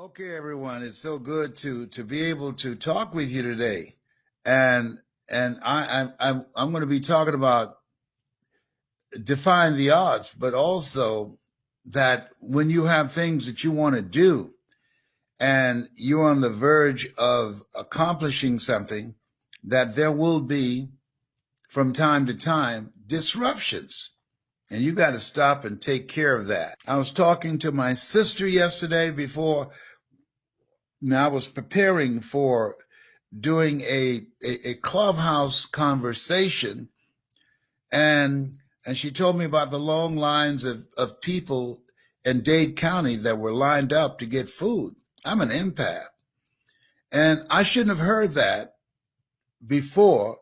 Okay, everyone, it's so good to be able to talk with you today, and I'm going to be talking about defying the odds, but also that when you have things that you want to do and you're on the verge of accomplishing something, that there will be from time to time disruptions. And you got to stop and take care of that. I was talking to my sister yesterday before. Now, I was preparing for doing a clubhouse conversation, and she told me about the long lines of people in Dade County that were lined up to get food. I'm an empath, and I shouldn't have heard that before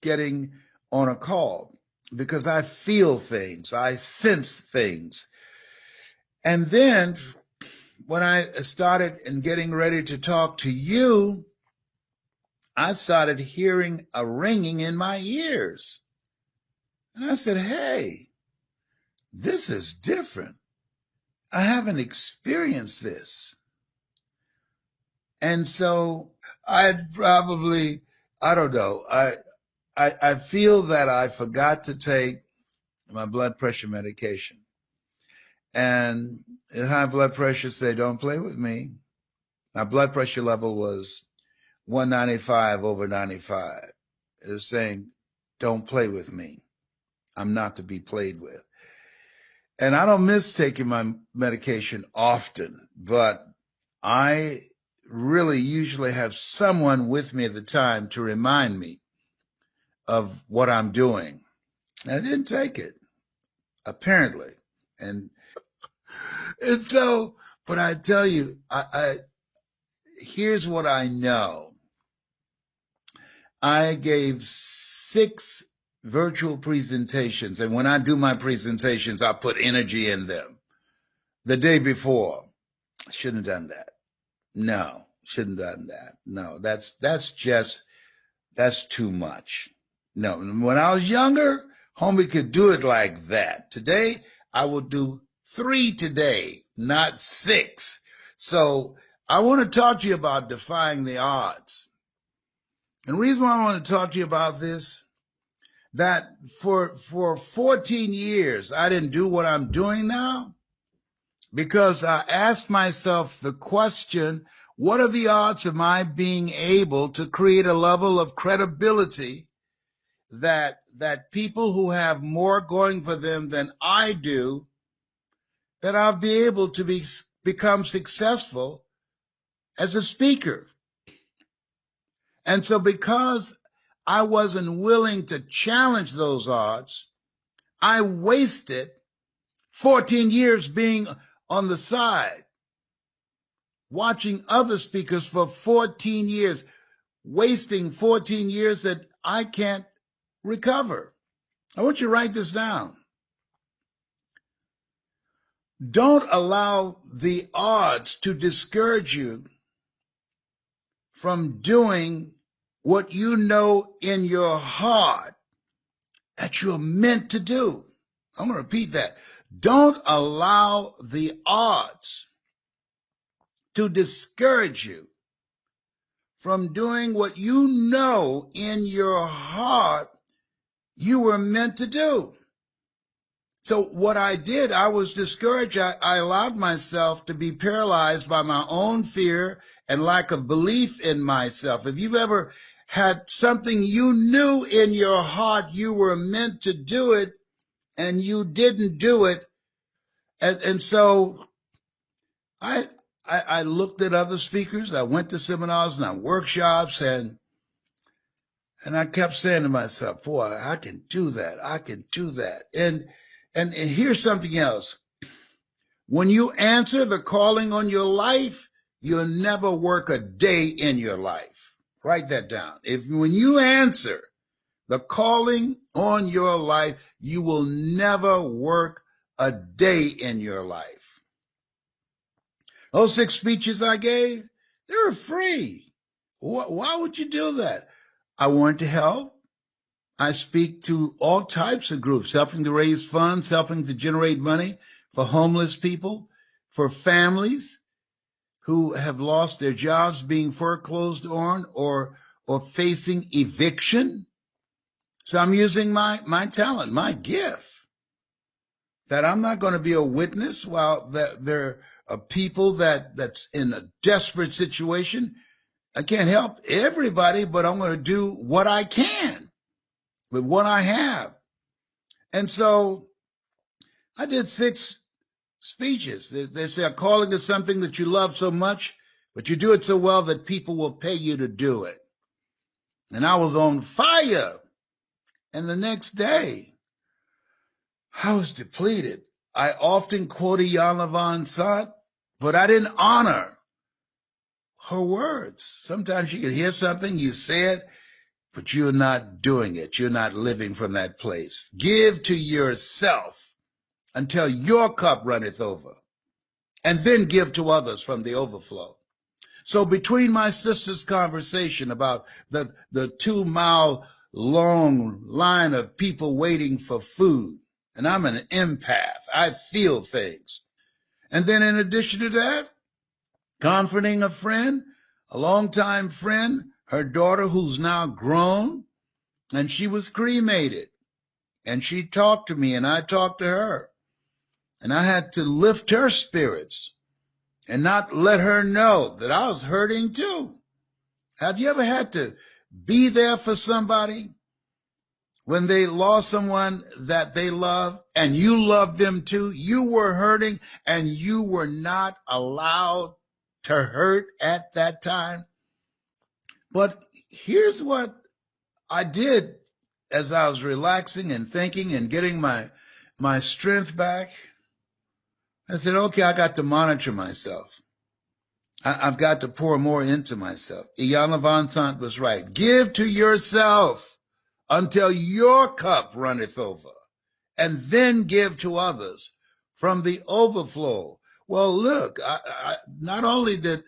getting on a call because I feel things, I sense things. And then when I started and getting ready to talk to you, I started hearing a ringing in my ears. And I said, hey, this is different. I haven't experienced this. And so I'd probably, I don't know, I feel that I forgot to take my blood pressure medication. And high blood pressure said, don't play with me. My blood pressure level was 195 over 95. It was saying, don't play with me. I'm not to be played with. And I don't miss taking my medication often, but I really usually have someone with me at the time to remind me of what I'm doing. And I didn't take it, apparently. And so, but I tell you, here's what I know. I gave 6 virtual presentations, and when I do my presentations, I put energy in them. The day before, I shouldn't have done that. No, shouldn't have done that. No, that's too much. No, when I was younger, homie could do it like that. Today, I will do 3 today, not 6. So I want to talk to you about defying the odds. And the reason why I want to talk to you about this, that for 14 years, I didn't do what I'm doing now because I asked myself the question, what are the odds of my being able to create a level of credibility that people who have more going for them than I do, that I'll be able to become successful as a speaker? And so because I wasn't willing to challenge those odds, I wasted 14 years being on the side, watching other speakers for 14 years, wasting 14 years that I can't recover. I want you to write this down. Don't allow the odds to discourage you from doing what you know in your heart that you're meant to do. I'm going to repeat that. Don't allow the odds to discourage you from doing what you know in your heart you were meant to do. So what I did, I was discouraged. I allowed myself to be paralyzed by my own fear and lack of belief in myself. If you've ever had something you knew in your heart you were meant to do it and you didn't do it, and so I looked at other speakers, I went to seminars and workshops, and I kept saying to myself, boy, I can do that. I can do that. And here's something else. When you answer the calling on your life, you'll never work a day in your life. Write that down. When you answer the calling on your life, you will never work a day in your life. Those 6 speeches I gave, they were free. Why would you do that? I wanted to help. I speak to all types of groups, helping to raise funds, helping to generate money for homeless people, for families, who have lost their jobs, being foreclosed on, or facing eviction. So I'm using my talent, my gift, that I'm not going to be a witness while there are people that's in a desperate situation. I can't help everybody, but I'm going to do what I can with what I have. And so I did 6 speeches. They say a calling is something that you love so much, but you do it so well that people will pay you to do it. And I was on fire. And the next day, I was depleted. I often quoted Iyanla Vanzant, but I didn't honor her words. Sometimes you can hear something, you say it, but you're not doing it. You're not living from that place. Give to yourself until your cup runneth over, and then give to others from the overflow. So between my sister's conversation about the 2-mile long line of people waiting for food, and I'm an empath, I feel things. And then in addition to that, comforting a friend, a longtime friend, her daughter who's now grown, and she was cremated. And she talked to me and I talked to her. And I had to lift her spirits and not let her know that I was hurting too. Have you ever had to be there for somebody when they lost someone that they love and you loved them too? You were hurting and you were not allowed to hurt at that time. But here's what I did as I was relaxing and thinking and getting my strength back. I said, okay, I got to monitor myself. I've got to pour more into myself. Iyanla Vanzant was right. Give to yourself until your cup runneth over, and then give to others from the overflow. Well, look, I not only did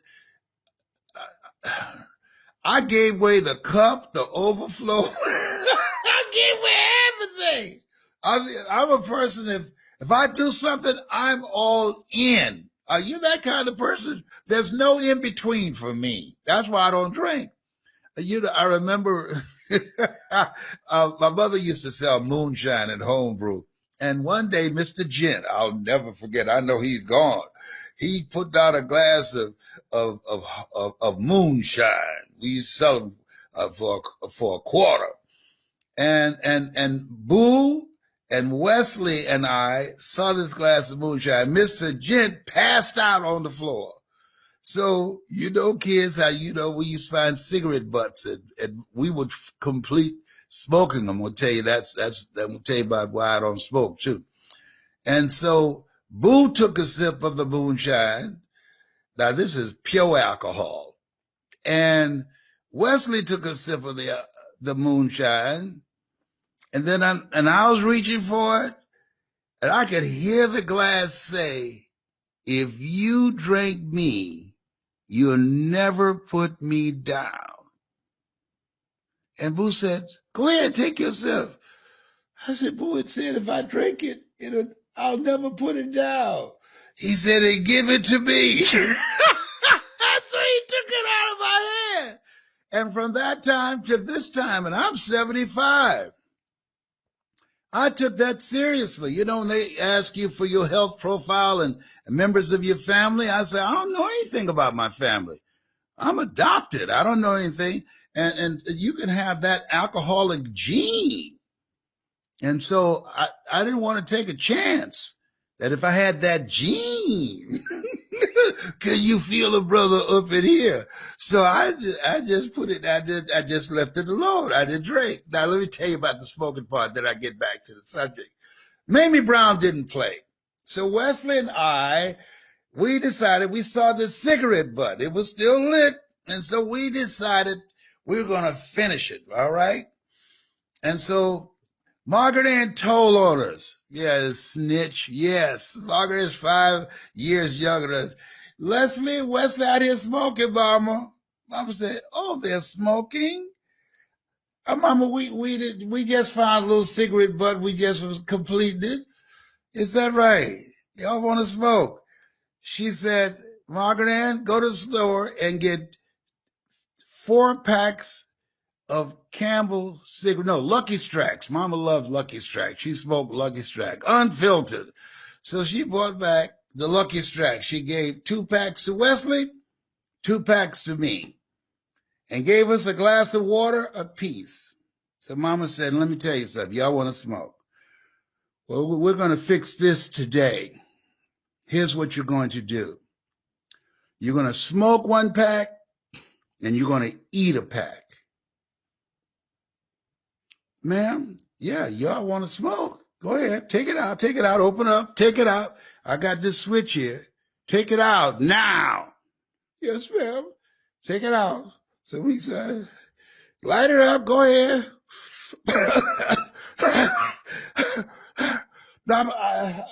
I gave away the cup, the overflow. I gave away everything. I'm a person, if I do something, I'm all in. Are you that kind of person? There's no in between for me. That's why I don't drink. I remember my mother used to sell moonshine and homebrew. And one day, Mr. Gent, I'll never forget, I know he's gone. He put down a glass of moonshine. We used to sell them for a quarter. And Boo and Wesley and I saw this glass of moonshine. Mr. Gent passed out on the floor. So, you know, kids, how, you know, we used to find cigarette butts and we would complete smoking them. We'll tell you that will tell you about why I don't smoke too. And so Boo took a sip of the moonshine. Now this is pure alcohol. And Wesley took a sip of the moonshine. And then I was reaching for it, and I could hear the glass say, if you drink me, you'll never put me down. And Boo said, go ahead, take your sip. I said, Boo, it said if I drink it, I'll never put it down. He said, hey, give it to me. So he took it out of my hand. And from that time to this time, and I'm 75, I took that seriously. You know, when they ask you for your health profile and members of your family, I say, I don't know anything about my family. I'm adopted. I don't know anything. And you can have that alcoholic gene. And so I didn't want to take a chance that if I had that gene, can you feel a brother up in here? So I just put it, I just left it alone. I didn't drink. Now let me tell you about the smoking part, then I get back to the subject. Mamie Brown didn't play. So Wesley and I, we decided, we saw the cigarette butt. It was still lit. And so we decided we were going to finish it. All right. And so Margaret Ann told on us. Yeah, snitch. Yes. Margaret is 5 years younger than us. Wesley out here smoking, Mama. Mama said, oh, they're smoking? Mama, we just found a little cigarette butt. We just was completing it. Is that right? Y'all want to smoke? She said, Margaret Ann, go to the store and get 4 packs of Campbell cigarette. No, Lucky Strikes. Mama loved Lucky Strikes. She smoked Lucky Strike, unfiltered. So she brought back the Lucky Strike. She gave 2 packs to Wesley, 2 packs to me, and gave us a glass of water apiece. So Mama said, let me tell you something. Y'all want to smoke? Well, we're going to fix this today. Here's what you're going to do. You're going to smoke 1 pack, and you're going to eat a pack. Ma'am, yeah, y'all want to smoke? Go ahead. Take it out. Take it out. Open up. Take it out. I got this switch here. Take it out now. Yes, ma'am. Take it out. So we said, light it up. Go ahead. Mama,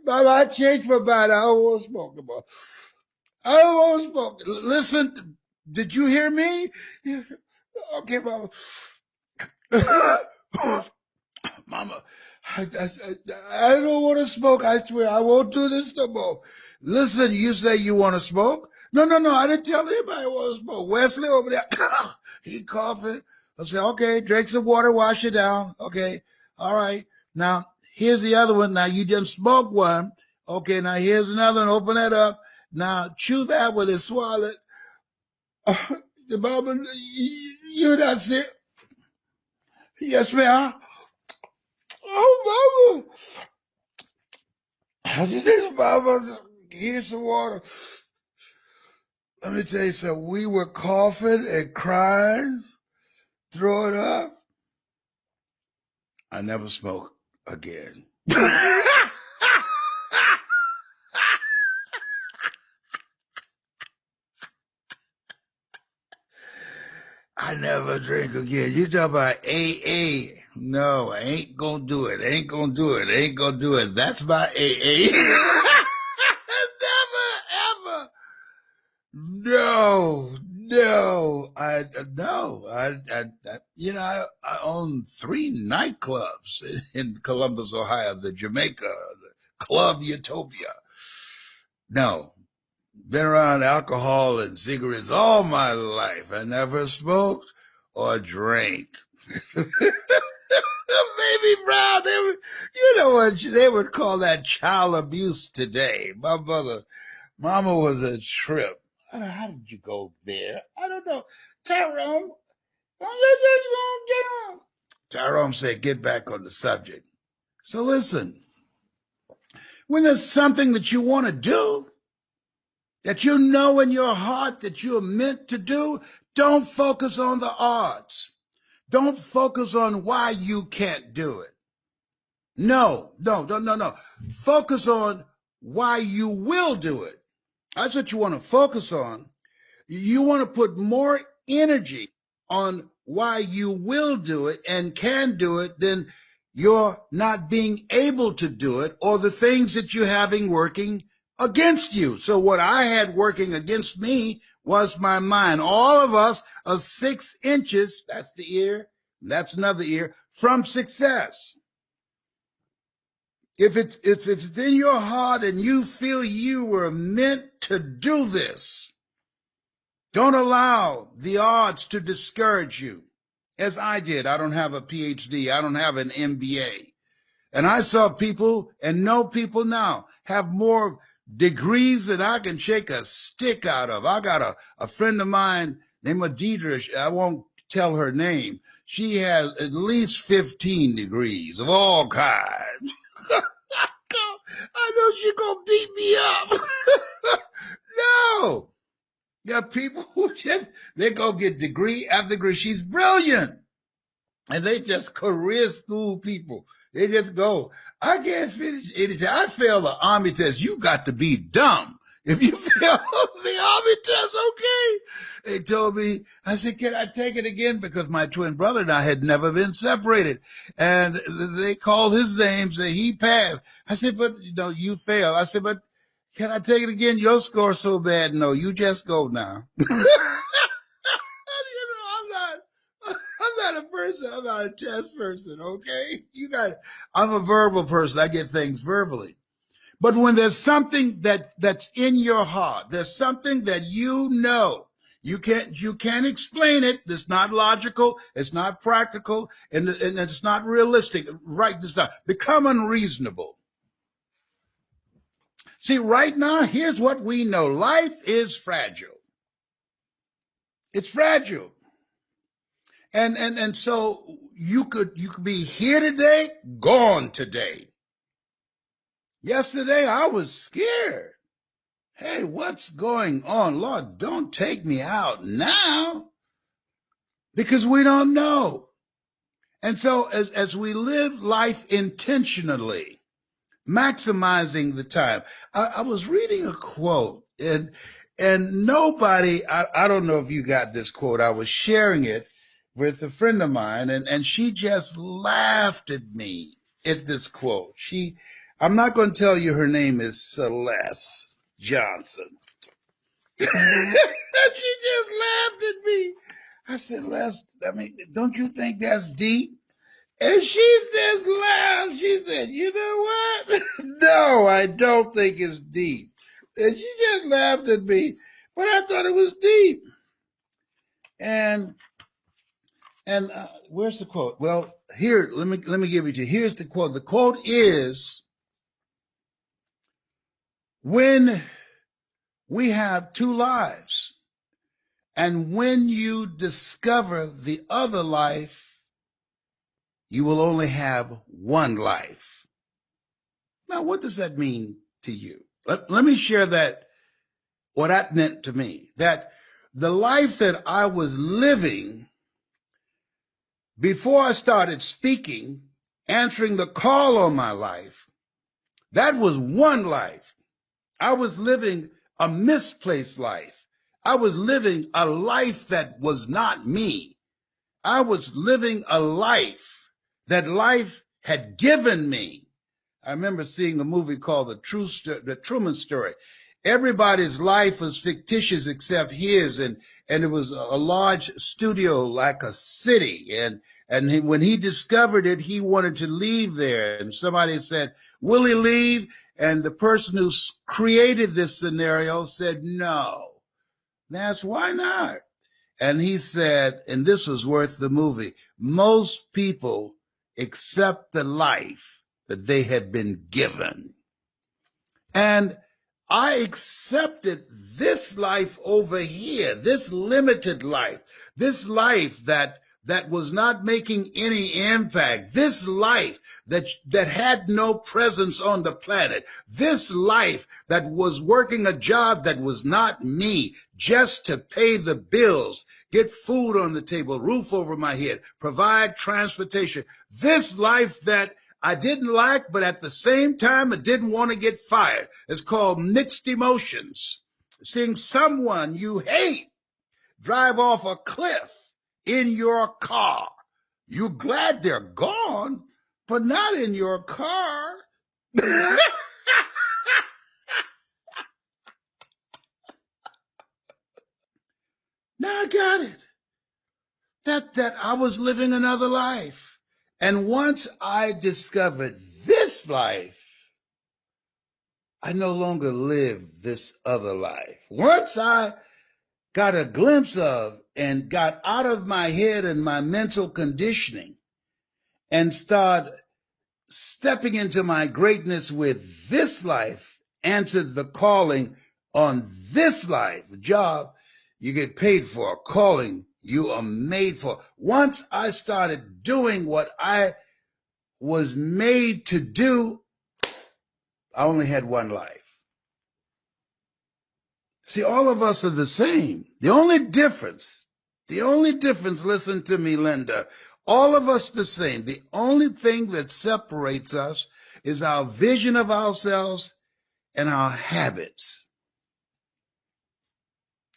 I changed my mind. I don't want to smoke no more. I don't want to smoke. Listen, did you hear me? Okay, Mama. Mama, I don't want to smoke. I swear, I won't do this no more. Listen, you say you want to smoke? No, I didn't tell anybody I want to smoke. Wesley over there, he coughing. I said, okay, drink some water, wash it down. Okay, all right. Now, here's the other one. Now, you just smoked one. Okay, now here's another one. Open that up. Now, chew that one and swallow it. Mama, you're not serious. Yes, ma'am. Oh, Mama. How did this, Mama? Here's some water. Let me tell you something. We were coughing and crying, throwing up. I never smoke again. I never drink again. You talk about AA. No, I ain't gonna do it. Ain't gonna do it. Ain't gonna do it. That's my AA. Never, ever. No. I own 3 nightclubs in Columbus, Ohio, the Jamaica, the Club Utopia. No. Been around alcohol and cigarettes all my life. I never smoked or drank. Baby Brown, you know what they would call that child abuse today. Mama was a trip. How did you go there? I don't know. Tyrone, Tyrone said, get back on the subject. So listen, when there's something that you want to do, that you know in your heart that you're meant to do, don't focus on the odds. Don't focus on why you can't do it. No. Focus on why you will do it. That's what you want to focus on. You want to put more energy on why you will do it and can do it than you're not being able to do it or the things that you're having working against you. So what I had working against me was my mind. All of us are 6 inches, that's the ear, that's another ear, from success. If it's in your heart and you feel you were meant to do this, don't allow the odds to discourage you. As I did, I don't have a PhD, I don't have an MBA. And I saw people and know people now have more degrees than I can shake a stick out of. I got a friend of mine named Deidre. I won't tell her name. She has at least 15 degrees of all kinds. I know she's going to beat me up. No. You got people who they go get degree after degree. She's brilliant. And they just career school people. They just go, I can't finish anything. I failed the Army test. You got to be dumb. If you fail the Army test, okay. They told me, I said, can I take it again? Because my twin brother and I had never been separated. And they called his name, said he passed. I said, but you failed. I said, but can I take it again? Your score's so bad. No, you just go now. I'm not a person. I'm not a test person, okay? I'm a verbal person. I get things verbally. But when there's something that's in your heart, there's something that you know, you can't explain it. It's not logical, it's not practical, and it's not realistic. Write this down. Become unreasonable. See, right now, here's what we know. Life is fragile. It's fragile. And so you could be here today, gone today. Yesterday I was scared. Hey, what's going on? Lord, don't take me out now, because we don't know. And so as we live life intentionally, maximizing the time. I was reading a quote, and nobody, I don't know if you got this quote. I was sharing it with a friend of mine, and she just laughed at me at this quote. I'm not going to tell you her name is Celeste Johnson. She just laughed at me. I said, Les, don't you think that's deep? And she just laughed. She said, you know what? No, I don't think it's deep. And she just laughed at me, but I thought it was deep. And where's the quote? Well, here, let me give it to you. Here's the quote. The quote is, when we have two lives, and when you discover the other life, you will only have one life. Now, what does that mean to you? Let me share what that meant to me. That the life that I was living before I started speaking, answering the call on my life, that was one life. I was living a misplaced life. I was living a life that was not me. I was living a life that life had given me. I remember seeing a movie called The Truman Story. Everybody's life was fictitious except his, and it was a large studio like a city. And when he discovered it, he wanted to leave there. And somebody said, will he leave? And the person who created this scenario said, no. That's why not? And he said, and this was worth the movie, most people accept the life that they have been given. And I accepted this life over here, this limited life, this life that was not making any impact, this life that had no presence on the planet, this life that was working a job that was not me, just to pay the bills, get food on the table, roof over my head, provide transportation, this life that I didn't like, but at the same time, I didn't want to get fired. It's called mixed emotions. Seeing someone you hate drive off a cliff in your car. You're glad they're gone, but not in your car. Now I got it. That I was living another life. And once I discovered this life, I no longer live this other life. Once I got a glimpse of and got out of my head and my mental conditioning and start stepping into my greatness with this life, answered the calling on this life, a job you get paid for, a calling you are made for. Once I started doing what I was made to do, I only had one life. See, all of us are the same. The only difference, listen to me, Linda, all of us the same. The only thing that separates us is our vision of ourselves and our habits.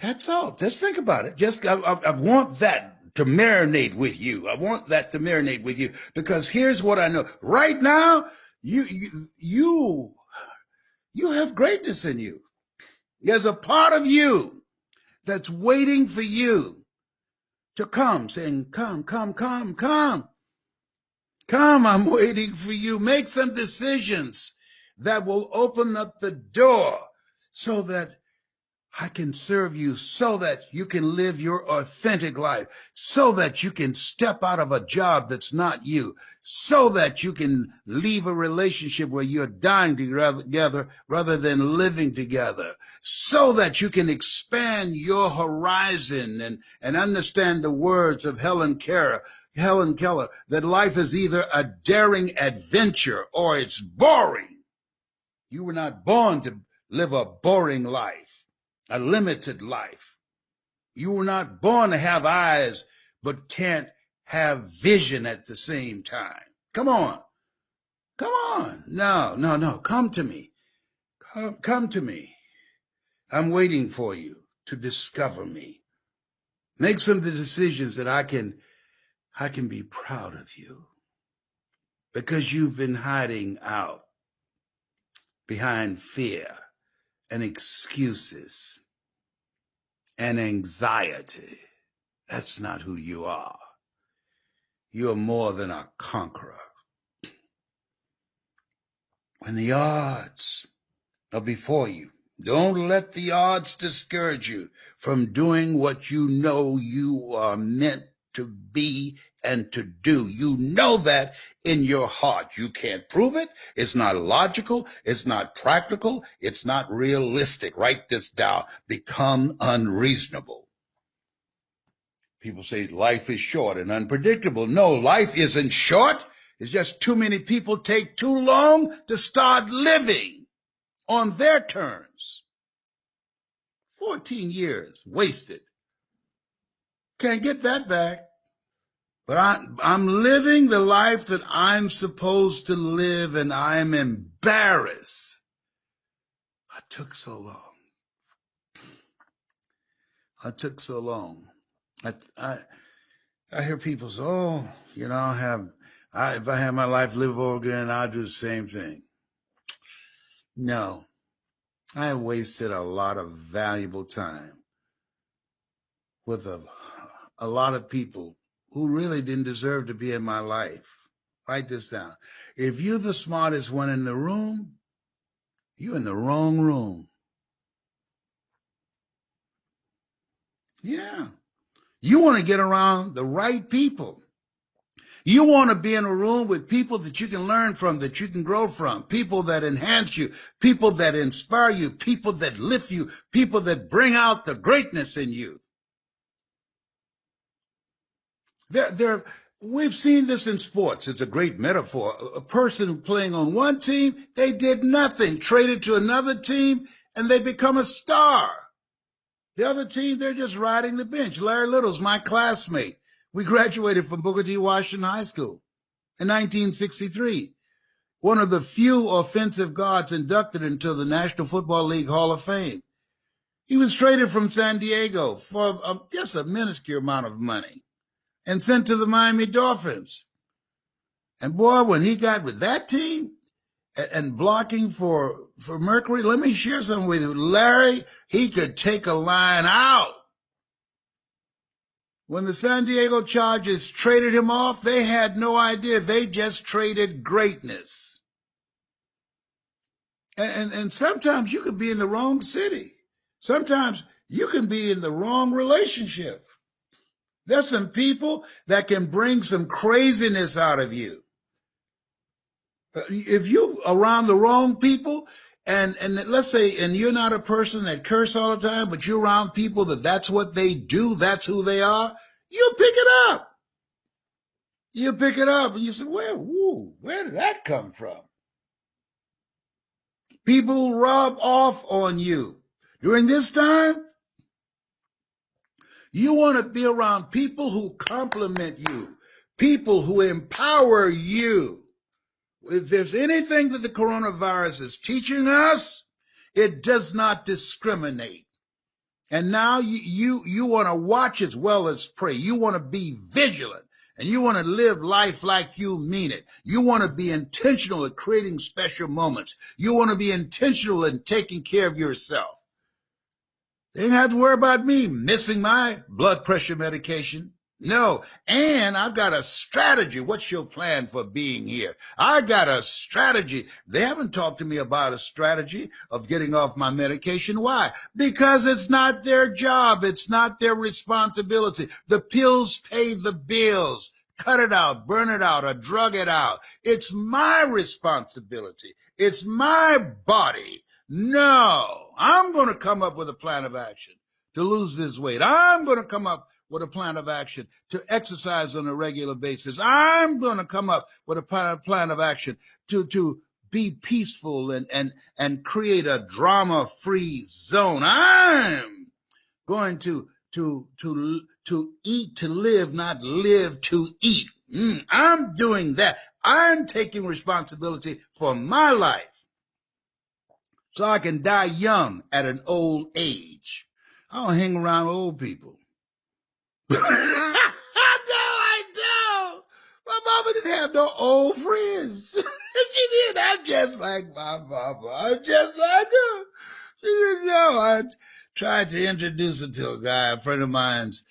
That's all. Just think about it. I want that to marinate with you. I want that to marinate with you, because here's what I know. Right now, you have greatness in you. There's a part of you that's waiting for you to come, saying, come, come, come, come. Come, I'm waiting for you. Make some decisions that will open up the door so that I can serve you, so that you can live your authentic life, so that you can step out of a job that's not you, so that you can leave a relationship where you're dying together rather than living together, so that you can expand your horizon and understand the words of Helen Keller, that life is either a daring adventure or it's boring. You were not born to live a boring life, a limited life. You were not born to have eyes, but can't have vision at the same time. Come on. Come on. No. Come to me. Come to me. I'm waiting for you to discover me. Make some of the decisions that I can be proud of you, because you've been hiding out behind fear and excuses and anxiety. That's not who you are. You're more than a conqueror. When the odds are before you, don't let the odds discourage you from doing what you know you are meant to be and to do. You know that in your heart. You can't prove it. It's not logical. It's not practical. It's not realistic. Write this down. Become unreasonable. People say life is short and unpredictable. No, life isn't short. It's just too many people take too long to start living on their terms. 14 years wasted. Can't get that back. But I'm living the life that I'm supposed to live, and I'm embarrassed. I took so long. I hear people say, oh, if I have my life live over again, I'll do the same thing. No, I wasted a lot of valuable time with a lot of people who really didn't deserve to be in my life. Write this down. If you're the smartest one in the room, you're in the wrong room. Yeah. You want to get around the right people. You want to be in a room with people that you can learn from, that you can grow from, people that enhance you, people that inspire you, people that lift you, people that bring out the greatness in you. We've seen this in sports. It's a great metaphor. A person playing on one team, they did nothing, traded to another team, and they become a star. The other team, they're just riding the bench. Larry Little's my classmate. We graduated from Booker T. Washington High School in 1963. One of the few offensive guards inducted into the National Football League Hall of Fame. He was traded from San Diego for just a minuscule amount of money and sent to the Miami Dolphins. And boy, when he got with that team and blocking for Mercury, let me share something with you. Larry, he could take a line out. When the San Diego Chargers traded him off, they had no idea. They just traded greatness. And sometimes you could be in the wrong city. Sometimes you can be in the wrong relationship. There's some people that can bring some craziness out of you. If you're around the wrong people, and let's say, and you're not a person that curse all the time, but you're around people that's what they do, that's who they are, you'll pick it up. You pick it up, and you say, well, where did that come from? People rub off on you. During this time, you want to be around people who compliment you, people who empower you. If there's anything that the coronavirus is teaching us, it does not discriminate. And now you want to watch as well as pray. You want to be vigilant, and you want to live life like you mean it. You want to be intentional at creating special moments. You want to be intentional in taking care of yourself. They didn't have to worry about me missing my blood pressure medication. No. And I've got a strategy. What's your plan for being here? I got a strategy. They haven't talked to me about a strategy of getting off my medication. Why? Because it's not their job. It's not their responsibility. The pills pay the bills. Cut it out, burn it out, or drug it out. It's my responsibility. It's my body. No, I'm going to come up with a plan of action to lose this weight. I'm going to come up with a plan of action to exercise on a regular basis. I'm going to come up with a plan of action to be peaceful and create a drama-free zone. I'm going to eat to live, not live to eat. I'm doing that. I'm taking responsibility for my life so I can die young at an old age. I don't hang around old people. No, I don't. My mama didn't have no old friends. She did. I'm just like my mama. I'm just like her. She didn't know. I tried to introduce her to a guy, a friend of mine's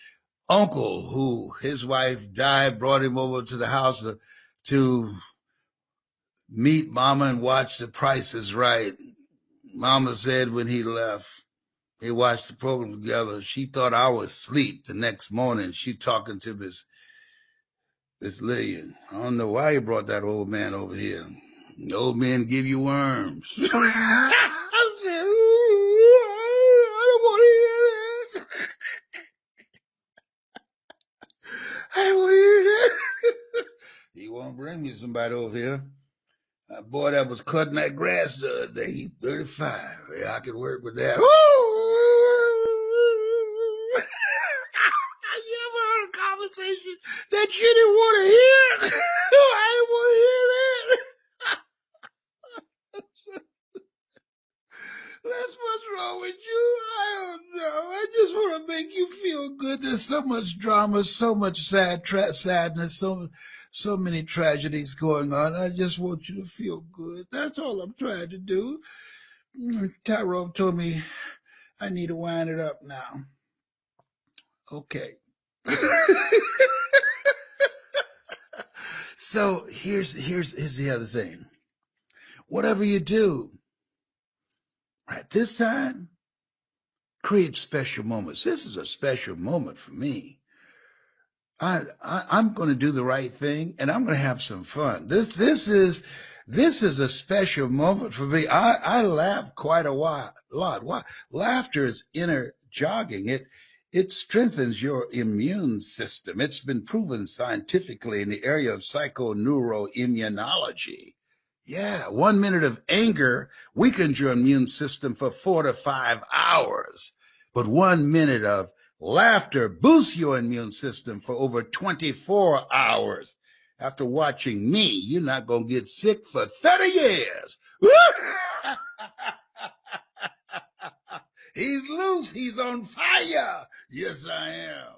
uncle, who his wife died, brought him over to the house to meet mama and watch The Price is Right. Mama said when he left, they watched the program together. She thought I was asleep. The next morning, she talking to this lady. I don't know why you brought that old man over here. The old man give you worms. I said, I don't want to hear that. I don't want to hear that. He won't bring me somebody over here. A boy that was cutting that grass the other day, he's 35. Yeah, I could work with that. You ever heard a conversation that you didn't want to hear? I didn't want to hear that. That's what's wrong with you. I don't know. I just want to make you feel good. There's so much drama, so much sadness, so many tragedies going on. I just want you to feel good. That's all I'm trying to do. Tyrone told me I need to wind it up now. Okay. So here's the other thing. Whatever you do, right, this time, create special moments. This is a special moment for me. I'm going to do the right thing, and I'm going to have some fun. This is a special moment for me. I laugh quite a lot. Why? Laughter is inner jogging. It strengthens your immune system. It's been proven scientifically in the area of psychoneuroimmunology. Yeah, 1 minute of anger weakens your immune system for 4 to 5 hours. But 1 minute of laughter boosts your immune system for over 24 hours. After watching me, you're not going to get sick for 30 years. He's loose. He's on fire. Yes, I am.